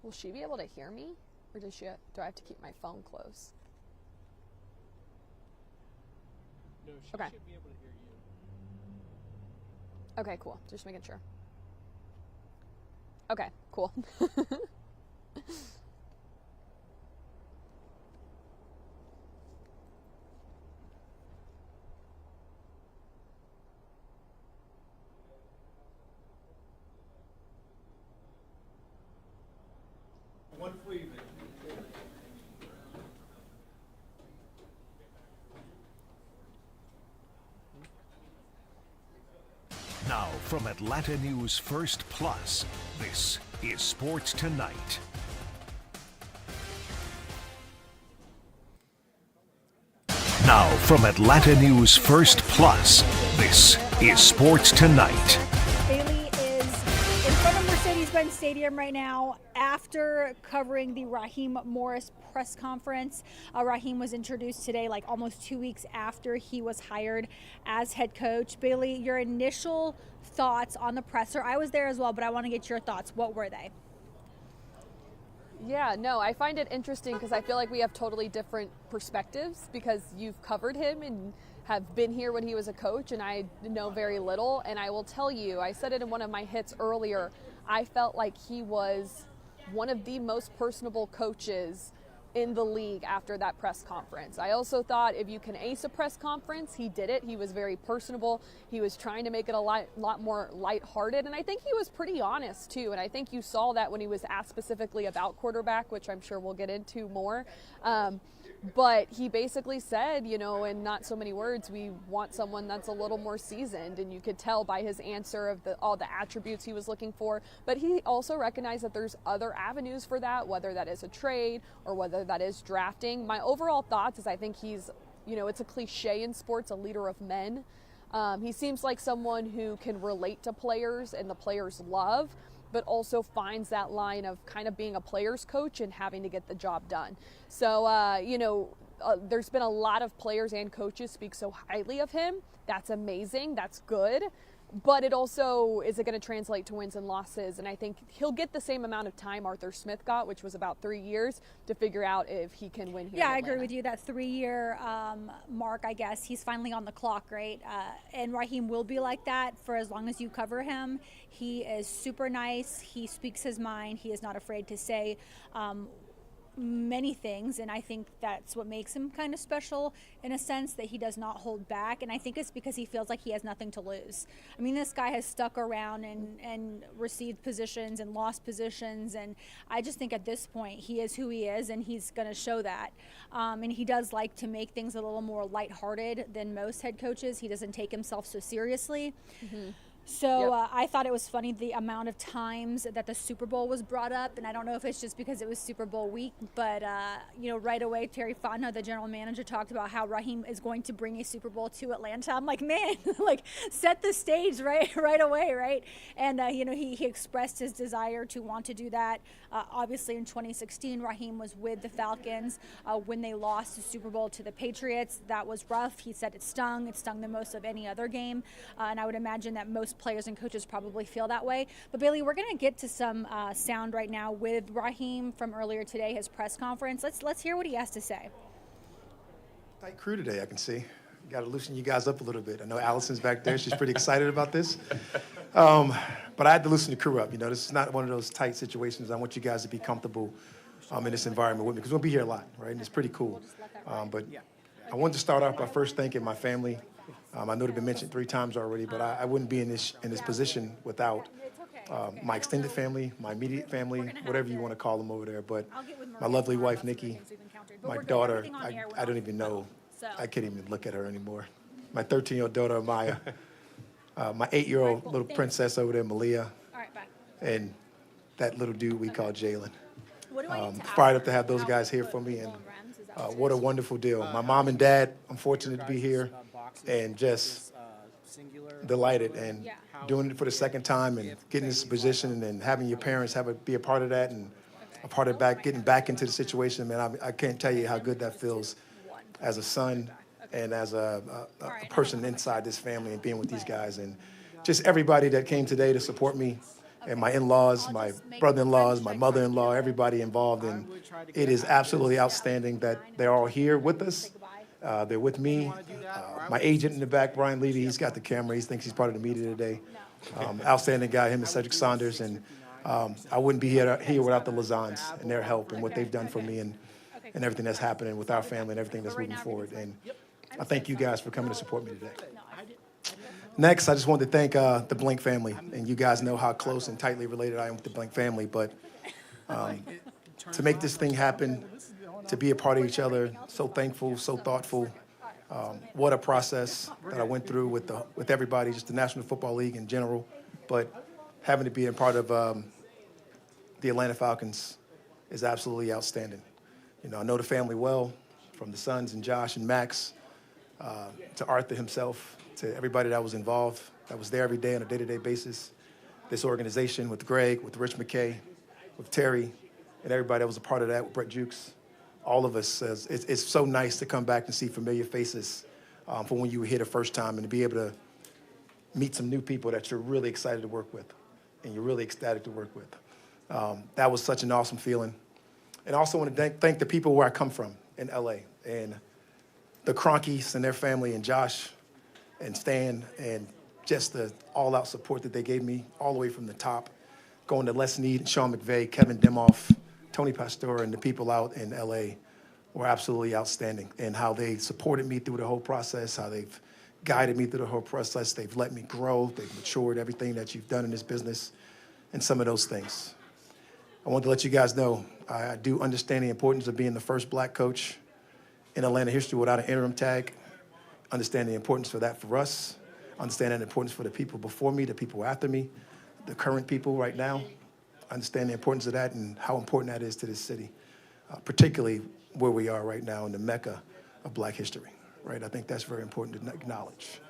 Will she be able to hear me? Or do I have to keep my phone close? No, she Okay. should be able to hear you. Okay, cool. Just making sure. Okay, cool. One for you, man. Now, from Atlanta News First Plus, this is Sports Tonight. Now, from Atlanta News First Plus, this is Sports Tonight. Bailey is in front of Mercedes-Benz Stadium right now after covering the Raheem Morris press conference. Raheem was introduced today, like almost 2 weeks after he was hired as head coach. Bailey, your initial thoughts on the presser? I was there as well, but I want to get your thoughts. What were they? Yeah, no, I find it interesting because I feel like we have totally different perspectives because you've covered him and have been here when he was a coach, and I know very little. And I will tell you, I said it in one of my hits earlier, I felt like he was one of the most personable coaches in the league after that press conference. I also thought if you can ace a press conference, he did it. He was very personable. He was trying to make it a lot more lighthearted, and I think he was pretty honest too. And I think you saw that when he was asked specifically about quarterback, which I'm sure we'll get into more. But he basically said, you know, in not so many words, we want someone that's a little more seasoned, and you could tell by his answer of all the attributes he was looking for. But he also recognized that there's other avenues for that, whether that is a trade or whether that is drafting. My overall thoughts is I think he's, you know, it's a cliche in sports, a leader of men. He seems like someone who can relate to players and the players love, but also finds that line of kind of being a player's coach and having to get the job done. So, you know, there's been a lot of players and coaches speak so highly of him. That's amazing. That's good. But it also, is it going to translate to wins and losses? And I think he'll get the same amount of time Arthur Smith got, which was about 3 years, to figure out if he can win here. Yeah, I agree with you. That 3-year mark, I guess, he's finally on the clock, right? And Raheem will be like that for as long as you cover him. He is super nice. He speaks his mind. He is not afraid to say many things, and I think that's what makes him kind of special in a sense, that he does not hold back. And I think it's because he feels like he has nothing to lose. I mean, this guy has stuck around and received positions and lost positions, and I just think at this point he is who he is, and he's going to show that. And he does like to make things a little more lighthearted than most head coaches. He doesn't take himself so seriously. Mm-hmm. So I thought it was funny the amount of times that the Super Bowl was brought up, and I don't know if it's just because it was Super Bowl week, but you know, right away Terry Fontenot, the general manager, talked about how Raheem is going to bring a Super Bowl to Atlanta. I'm like, man, like set the stage right away, right? And you know, he expressed his desire to want to do that. Obviously, in 2016, Raheem was with the Falcons when they lost the Super Bowl to the Patriots. That was rough. He said it stung the most of any other game, and I would imagine that most players and coaches probably feel that way. But Bailey, we're going to get to some sound right now with Raheem from earlier today, his press conference. Let's hear what he has to say. Tight crew today, I can see. Got to loosen you guys up a little bit. I know Allison's back there. She's pretty excited about this. But I had to loosen the crew up. You know, this is not one of those tight situations. I want you guys to be comfortable in this environment with me, because we'll be here a lot, right? And it's pretty cool. But I wanted to start off by first thanking my family. I know they've been mentioned 3 times already, but I wouldn't be in this position without my extended family, my immediate family, whatever you want to call them over there. But my lovely wife, Nikki, my daughter, I don't even know. I can't even look at her anymore. My 13-year-old daughter, Maya, my 8-year-old little princess over there, Malia, and that little dude we call Jalen. Fired up to have those guys here for me, and what a wonderful deal. My mom and dad, I'm fortunate to be here, and just delighted, and doing it for the second time, and getting this position, and having your parents be a part of that, and a part of getting back into the situation. Man, I can't tell you how good that feels as a son and as a person inside this family, and being with these guys, and just everybody that came today to support me and my in-laws, my brother-in-laws, my mother-in-law, everybody involved. And it is absolutely outstanding that they're all here with us. They're with me. My agent in the back, Brian Levy, he's got the camera. He thinks he's part of the media today. Outstanding guy, him and Cedric Saunders. And I wouldn't be here without the Lazans and their help and what they've done for me and everything that's happening with our family and everything that's moving forward. And I thank you guys for coming to support me today. Next, I just wanted to thank the Blink family. And you guys know how close and tightly related I am with the Blink family. But to make this thing happen, to be a part of each other, so thankful, so thoughtful. What a process that I went through with everybody, just the National Football League in general. But having to be a part of the Atlanta Falcons is absolutely outstanding. You know, I know the family well, from the sons and Josh and Max, to Arthur himself, to everybody that was involved, that was there every day on a day-to-day basis. This organization with Greg, with Rich McKay, with Terry, and everybody that was a part of that, with Brett Jukes. All of us, it's so nice to come back and see familiar faces from when you were here the first time and to be able to meet some new people that you're really excited to work with and you're really ecstatic to work with. That was such an awesome feeling. And I also want to thank the people where I come from in LA and the Cronkies and their family and Josh and Stan and just the all-out support that they gave me all the way from the top, going to Les Need, Sean McVay, Kevin Demoff, Tony Pastor, and the people out in LA were absolutely outstanding and how they supported me through the whole process, how they've guided me through the whole process. They've let me grow. They've matured everything that you've done in this business and some of those things. I want to let you guys know I do understand the importance of being the first black coach in Atlanta history without an interim tag. Understand the importance for that for us. Understand the importance for the people before me, the people after me, the current people right now. Understand the importance of that and how important that is to this city, particularly where we are right now in the mecca of black history, right? I think that's very important to acknowledge.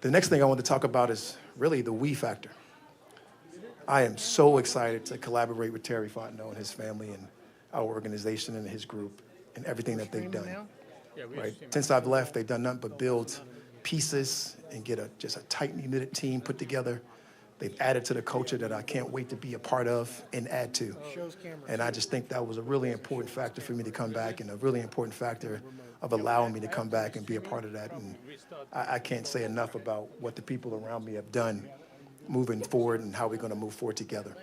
The next thing I want to talk about is really the we factor. I am so excited to collaborate with Terry Fontenot and his family and our organization and his group and everything that they've done, right? Since I've left, they've done nothing but build pieces and get just a tightly knitted team put together. They've added to the culture that I can't wait to be a part of and add to. And I just think that was a really important factor for me to come back and a really important factor of allowing me to come back and be a part of that. And I can't say enough about what the people around me have done moving forward and how we're going to move forward together.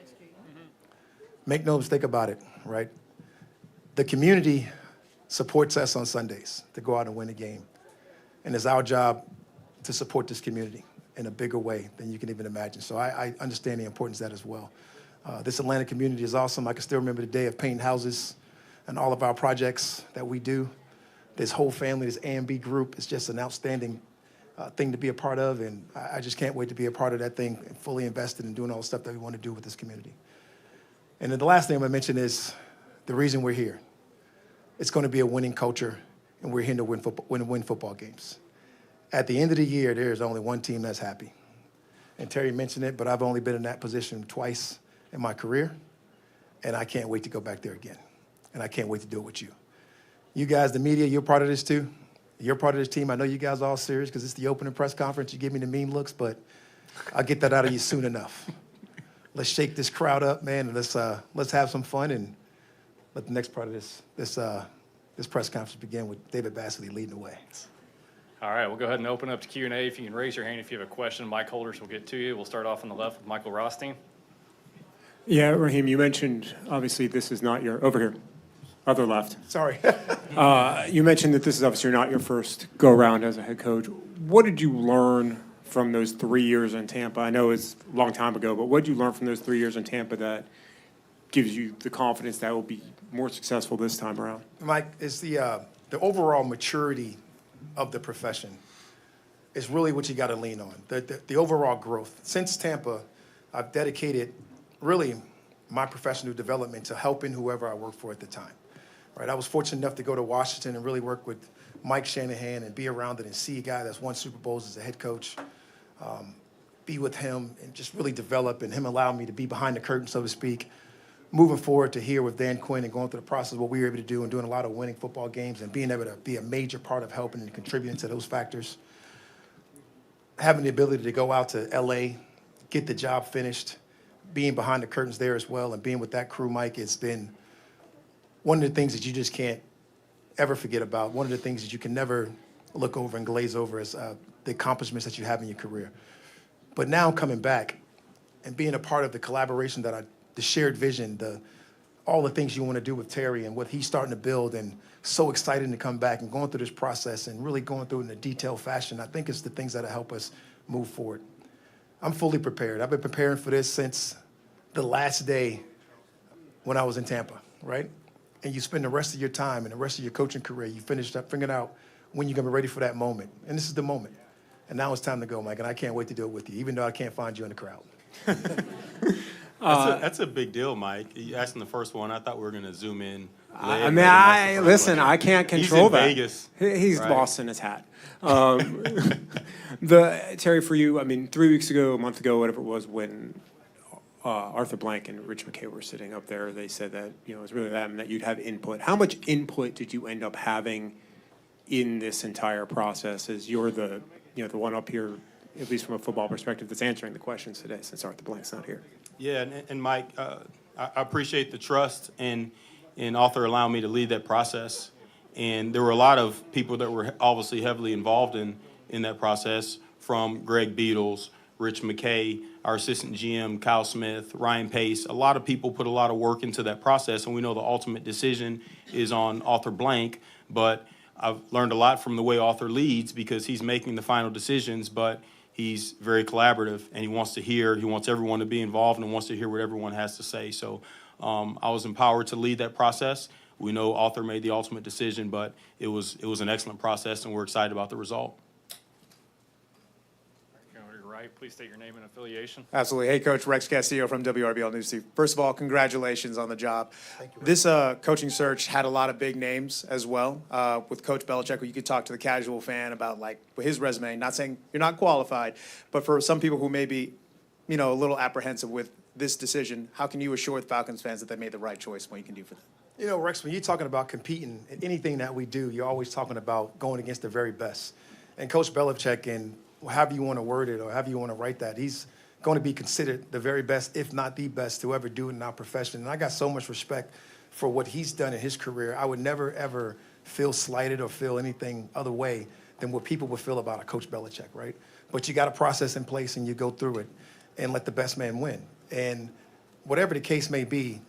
Make no mistake about it, right? The community supports us on Sundays to go out and win a game. And it's our job to support this community in a bigger way than you can even imagine. So I understand the importance of that as well. This Atlanta community is awesome. I can still remember the day of painting houses and all of our projects that we do. This whole family, this A&B group, is just an outstanding thing to be a part of, and I just can't wait to be a part of that thing and fully invested in doing all the stuff that we want to do with this community. And then the last thing I'm going to mention is the reason we're here. It's going to be a winning culture, and we're here to win football games. At the end of the year, there's only one team that's happy. And Terry mentioned it, but I've only been in that position twice in my career, and I can't wait to go back there again. And I can't wait to do it with you. You guys, the media, you're part of this too. You're part of this team. I know you guys are all serious because it's the opening press conference. You give me the mean looks, but I'll get that out of you soon enough. Let's shake this crowd up, man, and let's have some fun and let the next part of this press conference begin with David Bassley leading the way. All right, we'll go ahead and open up to Q&A. If you can raise your hand if you have a question, mic holders will get to you. We'll start off on the left with Michael Rothstein. Yeah, Raheem, you mentioned, obviously, this is not your, over here, other left. Sorry. You mentioned that this is obviously not your first go-around as a head coach. What did you learn from those 3 years in Tampa? I know it's a long time ago, but what did you learn from those 3 years in Tampa that gives you the confidence that will be more successful this time around? Mike, it's the overall maturity of the profession is really what you got to lean on. The overall growth. Since Tampa, I've dedicated really my professional development to helping whoever I worked for at the time. Right? I was fortunate enough to go to Washington and really work with Mike Shanahan and be around it and see a guy that's won Super Bowls as a head coach, be with him and just really develop, and him allowing me to be behind the curtain, so to speak, moving forward to here with Dan Quinn and going through the process of what we were able to do and doing a lot of winning football games and being able to be a major part of helping and contributing to those factors. Having the ability to go out to LA get the job finished, being behind the curtains there as well, and being with that crew, Mike, it's been one of the things that you just can't ever forget about. One of the things that you can never look over and glaze over is the accomplishments that you have in your career. But now coming back and being a part of the collaboration the shared vision, all the things you want to do with Terry and what he's starting to build, and so excited to come back and going through this process and really going through it in a detailed fashion. I think it's the things that help us move forward. I'm fully prepared. I've been preparing for this since the last day when I was in Tampa, right? And you spend the rest of your time and the rest of your coaching career, you finished up figuring out when you're going to be ready for that moment. And this is the moment. And now it's time to go, Mike, and I can't wait to do it with you, even though I can't find you in the crowd. That's a big deal, Mike. You asked in the first one. I thought we were going to zoom in. I mean, I can't control that. Vegas. He's right? lost in his hat. Terry, for you, I mean, 3 weeks ago, a month ago, whatever it was, when Arthur Blank and Rich McKay were sitting up there, they said that, you know, it was really them, that you'd have input. How much input did you end up having in this entire process, as you're the one up here, at least from a football perspective, that's answering the questions today, since Arthur Blank's not here? Yeah, and Mike, I appreciate the trust and Arthur allowing me to lead that process. And there were a lot of people that were obviously heavily involved in that process, from Greg Beatles, Rich McKay, our assistant GM, Kyle Smith, Ryan Pace. A lot of people put a lot of work into that process, and we know the ultimate decision is on Arthur Blank. But I've learned a lot from the way Arthur leads, because he's making the final decisions, but he's very collaborative, and he wants everyone to be involved and wants to hear what everyone has to say. So I was empowered to lead that process. We know Arthur made the ultimate decision, but it was an excellent process, and we're excited about the result. Go to your right. Please state your name and affiliation. Absolutely. Hey, Coach, Rex Castillo from WRBL News Team. First of all, congratulations on the job. Thank you, Rex. This coaching search had a lot of big names as well. With Coach Belichick, you could talk to the casual fan about like his resume. Not saying you're not qualified, but for some people who may be, a little apprehensive with this decision, how can you assure the Falcons fans that they made the right choice? What you can do for them? Rex, when you're talking about competing in anything that we do, you're always talking about going against the very best. And Coach Belichick, and however you want to word it or however you want to write that, he's going to be considered the very best, if not the best, to ever do it in our profession. And I got so much respect for what he's done in his career. I would never, ever feel slighted or feel anything other way than what people would feel about a Coach Belichick, right? But you got a process in place, and you go through it and let the best man win. And whatever the case may be,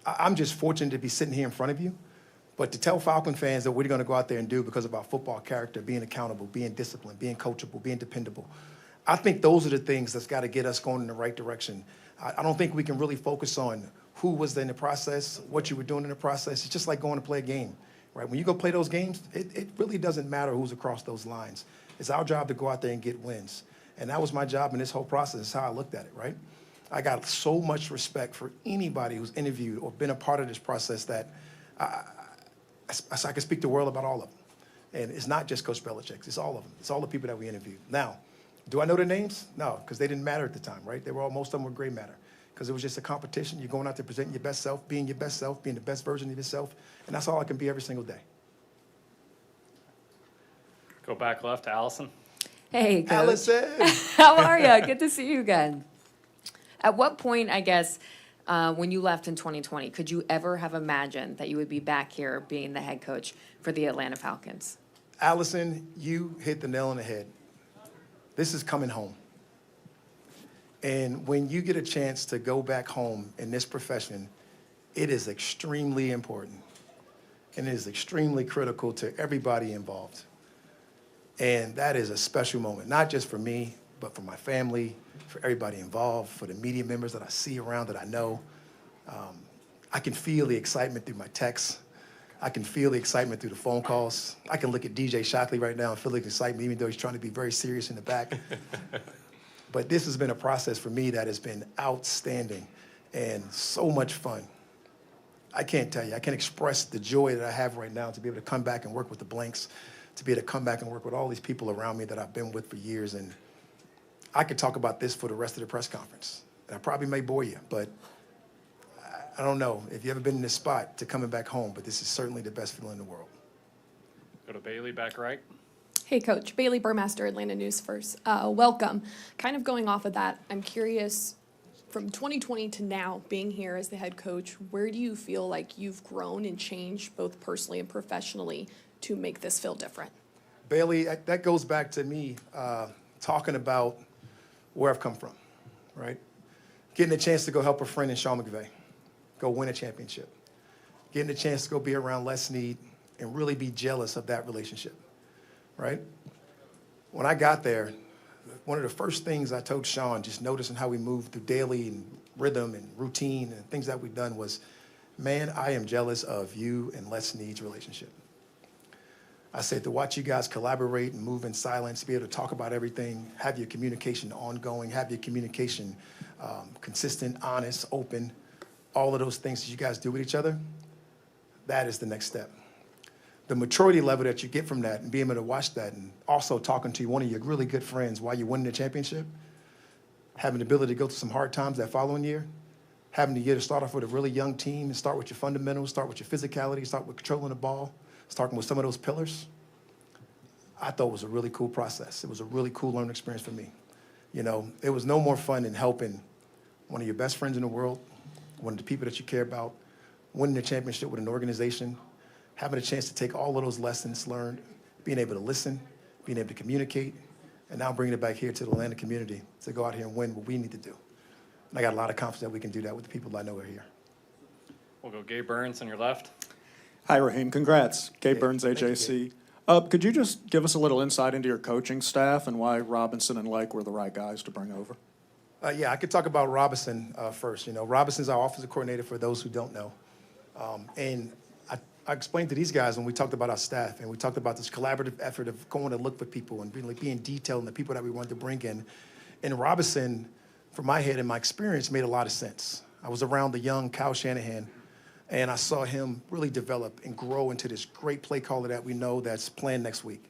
I'm just fortunate to be sitting here in front of you. But to tell Falcon fans that we're going to go out there and do because of our football character, being accountable, being disciplined, being coachable, being dependable, I think those are the things that's got to get us going in the right direction. I don't think we can really focus on who was in the process, what you were doing in the process. It's just like going to play a game, right? When you go play those games, it really doesn't matter who's across those lines. It's our job to go out there and get wins. And that was my job in this whole process. That's how I looked at it, right? I got so much respect for anybody who's interviewed or been a part of this process that I can speak the world about all of them. And it's not just Coach Belichick. It's all of them. It's all the people that we interviewed. Now, do I know their names? No, because they didn't matter at the time, right? Most of them were gray matter, because it was just a competition. You're going out there presenting your best self, being the best version of yourself. And that's all I can be every single day. Go back left to Allison. Hey, Coach. Allison! How are you? Good to see you again. At what point, I guess, when you left in 2020, could you ever have imagined that you would be back here being the head coach for the Atlanta Falcons? Allison, you hit the nail on the head. This is coming home. And when you get a chance to go back home in this profession, it is extremely important. And it is extremely critical to everybody involved. And that is a special moment, not just for me, but for my family, for everybody involved, for the media members that I see around that I know. I can feel the excitement through my texts. I can feel the excitement through the phone calls. I can look at DJ Shockley right now and feel the excitement, even though he's trying to be very serious in the back. But this has been a process for me that has been outstanding and so much fun. I can't tell you. I can't express the joy that I have right now to be able to come back and work with the Blanks, to be able to come back and work with all these people around me that I've been with for years. And I could talk about this for the rest of the press conference. And I probably may bore you, but I don't know if you've ever been in this spot to coming back home, but this is certainly the best feeling in the world. Go to Bailey, back right. Hey, Coach. Bailey Burmaster, Atlanta News First. Welcome. Kind of going off of that, I'm curious, from 2020 to now, being here as the head coach, where do you feel like you've grown and changed both personally and professionally to make this feel different? Bailey, that goes back to me talking about where I've come from, right? Getting a chance to go help a friend in Sean McVay, go win a championship. Getting a chance to go be around Les Snead and really be jealous of that relationship, right? When I got there, one of the first things I told Sean, just noticing how we moved through daily and rhythm and routine and things that we've done was, man, I am jealous of you and Les Snead's relationship. I said, to watch you guys collaborate and move in silence, be able to talk about everything, have your communication ongoing, have your communication consistent, honest, open, all of those things that you guys do with each other, that is the next step. The maturity level that you get from that and being able to watch that and also talking to one of your really good friends while you're winning the championship, having the ability to go through some hard times that following year, having the year to start off with a really young team and start with your fundamentals, start with your physicality, start with controlling the ball, starting with some of those pillars, I thought was a really cool process. It was a really cool learning experience for me. You know, it was no more fun than helping one of your best friends in the world, one of the people that you care about, winning a championship with an organization, having a chance to take all of those lessons learned, being able to listen, being able to communicate, and now bringing it back here to the Atlanta community to go out here and win what we need to do. And I got a lot of confidence that we can do that with the people I know are here. We'll go Gabe Burns on your left. Hi, Raheem. Congrats. Gabe Burns, Thank you, AJC. Could you just give us a little insight into your coaching staff and why Robinson and Lake were the right guys to bring over? Yeah, I could talk about Robinson first. You know, Robinson's our offensive coordinator for those who don't know. And I explained to these guys when we talked about our staff and we talked about this collaborative effort of going to look for people and really being detailed in the people that we wanted to bring in. And Robinson, from my head and my experience, made a lot of sense. I was around the young Kyle Shanahan, and I saw him really develop and grow into this great play caller that we know that's playing next week,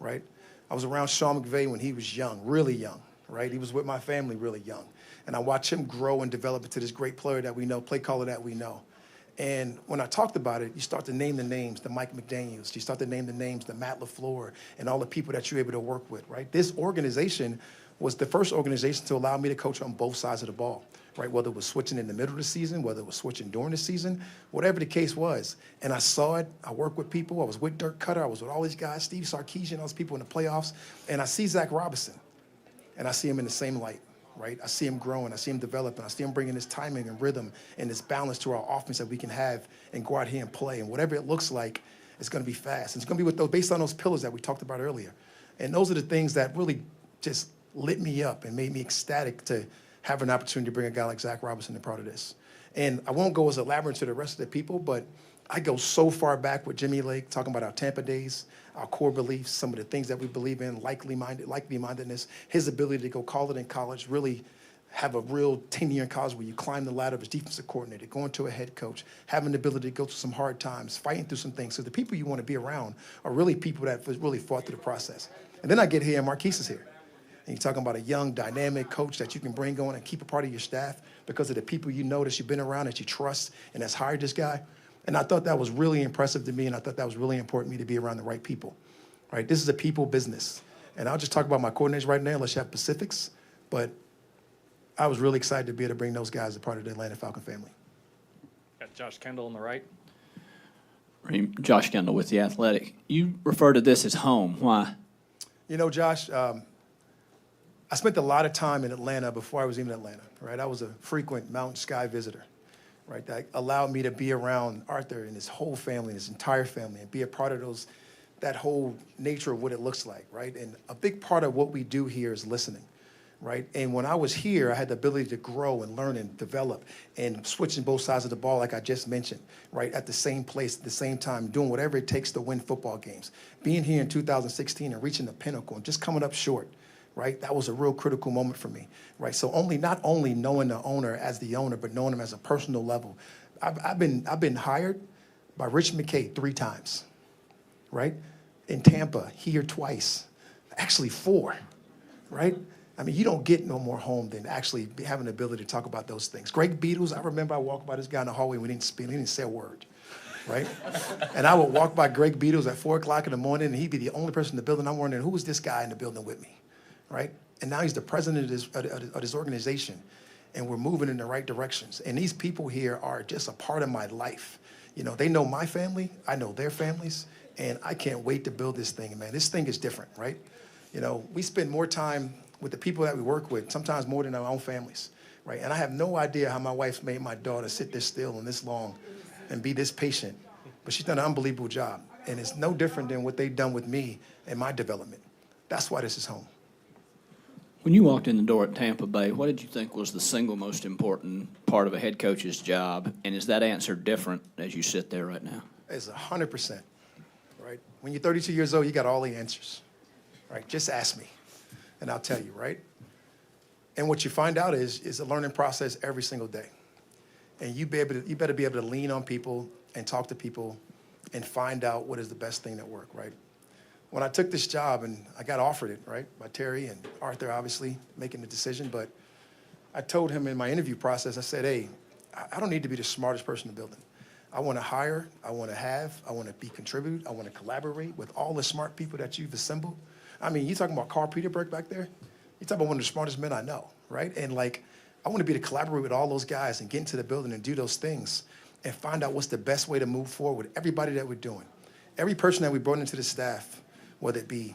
right? I was around Sean McVay when he was young, really young, right? He was with my family really young. And I watched him grow and develop into this great player that we know, play caller that we know. And when I talked about it, you start to name the names, the Mike McDaniels. You start to name the names, the Matt LaFleur, and all the people that you're able to work with, right? This organization was the first organization to allow me to coach on both sides of the ball, right? Whether it was switching in the middle of the season, whether it was switching during the season, whatever the case was. And I saw it. I worked with people. I was with Dirk Cutter. I was with all these guys, Steve Sarkisian, all those people in the playoffs. And I see Zach Robinson, and I see him in the same light. Right? I see him growing, I see him developing, I see him bringing this timing and rhythm and this balance to our offense that we can have and go out here and play. And whatever it looks like, it's going to be fast. It's going to be with those, based on those pillars that we talked about earlier. And those are the things that really just lit me up and made me ecstatic to have an opportunity to bring a guy like Zach Robinson to part of this. And I won't go as elaborate to the rest of the people, but I go so far back with Jimmy Lake, talking about our Tampa days, our core beliefs, some of the things that we believe in, likely-mindedness, his ability to go call it in college, really have a real tenure in college where you climb the ladder as defensive coordinator, going to a head coach, having the ability to go through some hard times, fighting through some things. So the people you want to be around are really people that really fought through the process. And then I get here and Marquise is here. And you're talking about a young, dynamic coach that you can bring on and keep a part of your staff because of the people you know that you've been around, that you trust, and that's hired this guy. And I thought that was really impressive to me, and I thought that was really important to me to be around the right people, right? This is a people business. And I'll just talk about my coordinators right now, unless you have specifics, but I was really excited to be able to bring those guys as part of the Atlanta Falcon family. Got Josh Kendall on the right. Josh Kendall with The Athletic. You refer to this as home. Why? You know, Josh, I spent a lot of time in Atlanta before I was even in Atlanta, right? I was a frequent Mountain Sky visitor. Right, that allowed me to be around Arthur and his whole family, his entire family, and be a part of that whole nature of what it looks like, right? And a big part of what we do here is listening, right? And when I was here, I had the ability to grow and learn and develop and switching both sides of the ball, like I just mentioned, right? At the same place, at the same time, doing whatever it takes to win football games. Being here in 2016 and reaching the pinnacle and just coming up short, right? That was a real critical moment for me, right? So not only knowing the owner as the owner, but knowing him as a personal level. I've been hired by Rich McKay 3 times, right? In Tampa, here twice, actually 4, right? I mean, you don't get no more home than actually having the ability to talk about those things. Greg Beatles, I remember I walked by this guy in the hallway, we didn't speak, he didn't say a word, right? And I would walk by Greg Beatles at 4 o'clock in the morning, and he'd be the only person in the building. I'm wondering, who was this guy in the building with me, right? And now he's the president of this organization, and we're moving in the right directions. And these people here are just a part of my life. You know, they know my family, I know their families, and I can't wait to build this thing, man. This thing is different, right? You know, we spend more time with the people that we work with, sometimes more than our own families, right? And I have no idea how my wife's made my daughter sit this still and this long and be this patient, but she's done an unbelievable job. And it's no different than what they've done with me and my development. That's why this is home. When you walked in the door at Tampa Bay, what did you think was the single most important part of a head coach's job? And is that answer different as you sit there right now? It's 100%, right? When you're 32 years old, you got all the answers, right? Just ask me, and I'll tell you, right? And what you find out is a learning process every single day. And you better be able to lean on people and talk to people and find out what is the best thing that works, right? When I took this job and I got offered it, right, by Terry and Arthur, obviously, making the decision, but I told him in my interview process, I said, hey, I don't need to be the smartest person in the building. I want to hire, I want to have, I want to be contribute, I want to collaborate with all the smart people that you've assembled. I mean, you talking about Carl Peterberg back there? You're talking about one of the smartest men I know, right? And like, I want to be to collaborate with all those guys and get into the building and do those things and find out what's the best way to move forward with everybody that we're doing. Every person that we brought into the staff, whether it be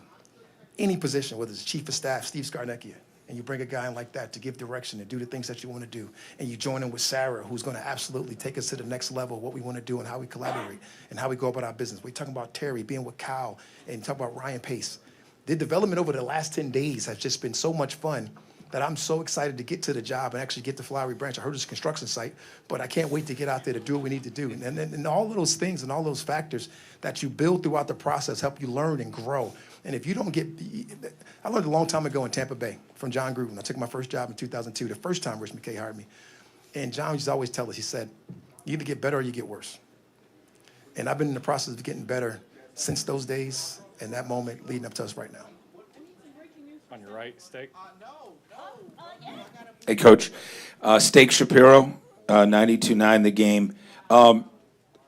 any position, whether it's chief of staff, Steve Scarnecchia, and you bring a guy in like that to give direction and do the things that you want to do, and you join in with Sarah, who's going to absolutely take us to the next level of what we want to do and how we collaborate and how we go about our business. We're talking about Terry being with Cal and talk about Ryan Pace. The development over the last 10 days has just been so much fun that I'm so excited to get to the job and actually get to Flowery Branch. I heard it's a construction site, but I can't wait to get out there to do what we need to do. And all of those things and all those factors that you build throughout the process help you learn and grow. And if you don't get, I learned a long time ago in Tampa Bay from John Gruden. I took my first job in 2002, the first time Rich McKay hired me. And John used to always tell us, he said, you either get better or you get worse. And I've been in the process of getting better since those days and that moment leading up to us right now. On your right, Steak. Hey, Coach. Steak Shapiro, 92.9 The Game.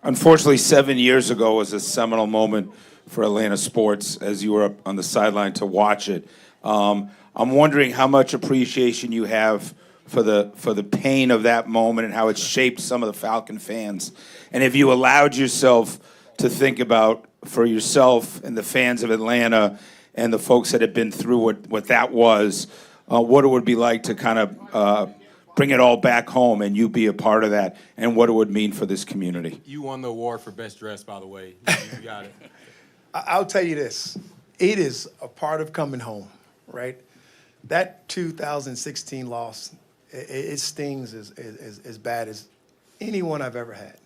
Unfortunately, 7 years ago was a seminal moment for Atlanta sports as you were up on the sideline to watch it. I'm wondering how much appreciation you have for the pain of that moment and how it shaped some of the Falcon fans. And if you allowed yourself to think about, for yourself and the fans of Atlanta and the folks that have been through what that was, what it would be like to kind of bring it all back home and you be a part of that, and what it would mean for this community. You won the award for best dress, by the way. You got it. I'll tell you this. It is a part of coming home, right? That 2016 loss, it stings as bad as anyone I've ever had.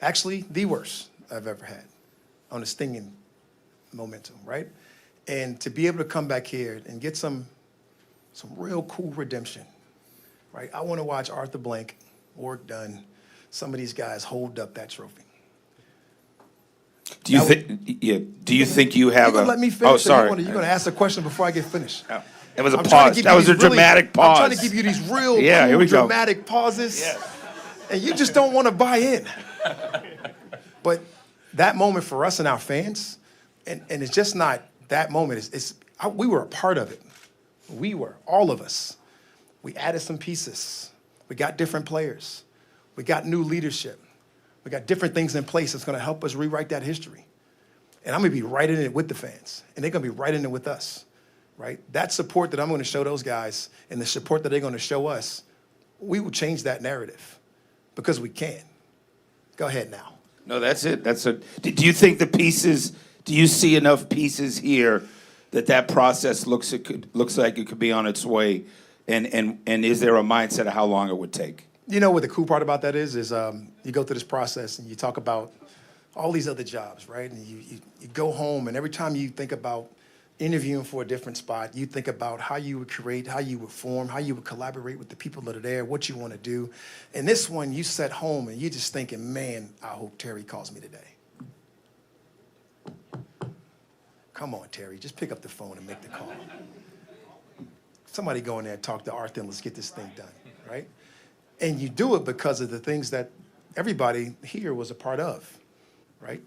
Actually, the worst I've ever had on a stinging momentum, right? And to be able to come back here and get some real cool redemption, right? I want to watch Arthur Blank, work done, some of these guys hold up that trophy. Do you think you have a? Let me finish. Oh, sorry. You're going to ask a question before I get finished. Oh, it was a pause. That was a dramatic pause. I'm trying to give you these real cool, dramatic pauses, and you just don't want to buy in. But that moment for us and our fans, and it's just not that moment. We were a part of it. We were, all of us. We added some pieces. We got different players. We got new leadership. We got different things in place that's going to help us rewrite that history. And I'm going to be right in it with the fans, and they're going to be right in it with us, right? That support that I'm going to show those guys and the support that they're going to show us, we will change that narrative because we can. Go ahead now. No, that's it. Do you think do you see enough pieces here that process looks like it could be on its way? And is there a mindset of how long it would take? You know what the cool part about that is you go through this process and you talk about all these other jobs, right? And you go home, and every time you think about interviewing for a different spot, you think about how you would create, how you would form, how you would collaborate with the people that are there, what you want to do. And this one, you sit home and you're just thinking, man, I hope Terry calls me today. Come on, Terry, just pick up the phone and make the call. Somebody go in there and talk to Arthur and let's get this thing done, right? And you do it because of the things that everybody here was a part of, right?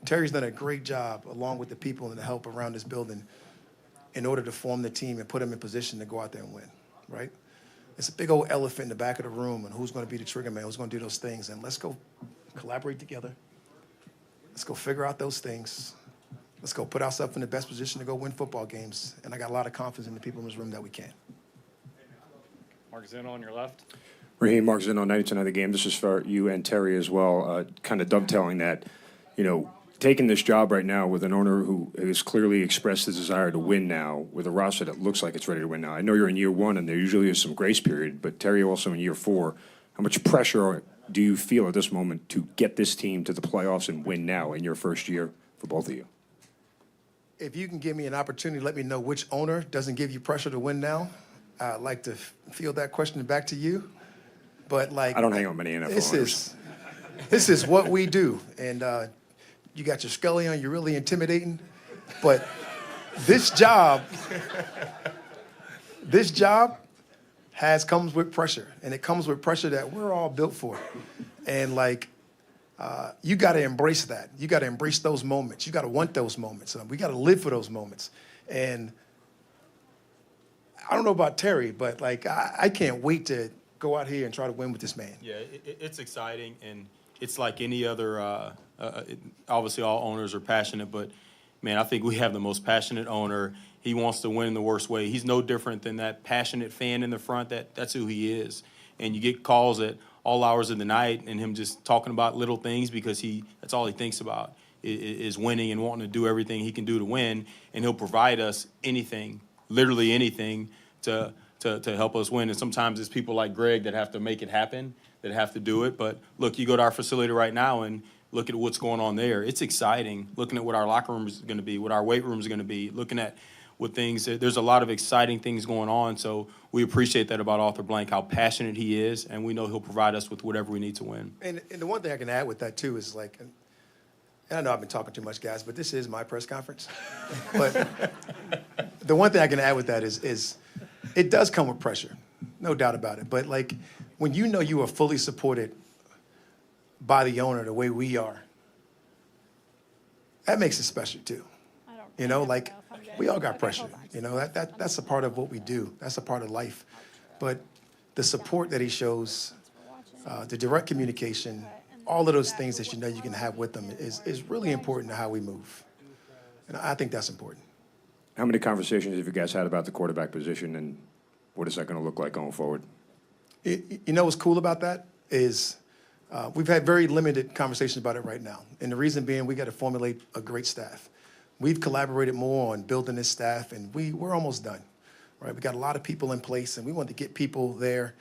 Terry's done a great job, along with the people and the help around this building, in order to form the team and put them in position to go out there and win, right? It's a big old elephant in the back of the room, and who's going to be the trigger man, who's going to do those things, and let's go collaborate together. Let's go figure out those things. Let's go put ourselves in the best position to go win football games, and I got a lot of confidence in the people in this room that we can. Mark Zeno on your left. Raheem, Mark Zinn on 92.9 The Game. This is for you and Terry as well. Kind of dovetailing that, taking this job right now with an owner who has clearly expressed his desire to win now, with a roster that looks like it's ready to win now. I know you're in year one, and there usually is some grace period, but Terry also in year 4. How much pressure do you feel at this moment to get this team to the playoffs and win now in your first year for both of you? If you can give me an opportunity to let me know which owner doesn't give you pressure to win now, I'd like to field that question back to you. But I don't hang on many NFL owners. This is what we do. And you got your Scully on, you're really intimidating. But this job comes with pressure. And it comes with pressure that we're all built for. And you got to embrace that. You got to embrace those moments. You got to want those moments. We got to live for those moments. And I don't know about Terry, but I can't wait to go out here and try to win with this man. Yeah, it's exciting, and it's like any other. Obviously, all owners are passionate, but man, I think we have the most passionate owner. He wants to win in the worst way. He's no different than that passionate fan in the front. That's who he is. And you get calls at all hours of the night, and him just talking about little things because that's all he thinks about is winning and wanting to do everything he can do to win. And he'll provide us anything, literally anything, to help us win. And sometimes it's people like Greg that have to make it happen, that have to do it. But look, you go to our facility right now and look at what's going on there. It's exciting, looking at what our locker room is going to be, what our weight room is going to be, looking at what things, there's a lot of exciting things going on. So we appreciate that about Arthur Blank, how passionate he is, and we know he'll provide us with whatever we need to win. And the one thing I can add with that, too, is and I know I've been talking too much, guys, but this is my press conference. But the one thing I can add with that is it does come with pressure, no doubt about it. But when you know you are fully supported by the owner the way we are, that makes it special too. We all got pressure. That's a part of what we do. That's a part of life. But the support that he shows, the direct communication, all of those things that you can have with them is really important to how we move. And I think that's important. How many conversations have you guys had about the quarterback position, and what is that going to look like going forward? What's cool about that is we've had very limited conversations about it right now. And the reason being, we got to formulate a great staff. We've collaborated more on building this staff, and we're almost done, right? We got a lot of people in place, and we want to get people there.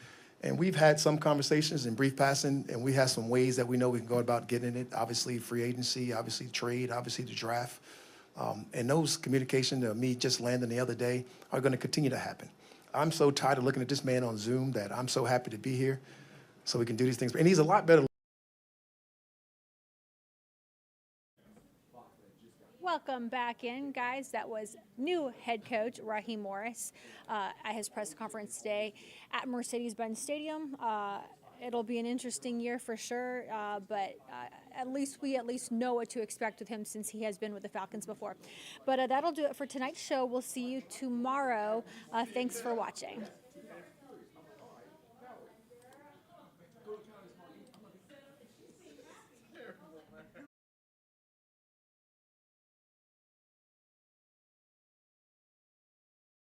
And we've had some conversations in brief passing, and we have some ways that we know we can go about getting it. Obviously, free agency, obviously trade, obviously the draft. And those communications, me just landing the other day, are going to continue to happen. I'm so tired of looking at this man on Zoom that I'm so happy to be here so we can do these things. And he's a lot better. Welcome back in, guys. That was new head coach Raheem Morris at his press conference today at Mercedes-Benz Stadium. It'll be an interesting year for sure, but at least we know what to expect with him since he has been with the Falcons before. But that'll do it for tonight's show. We'll see you tomorrow. Thanks for watching.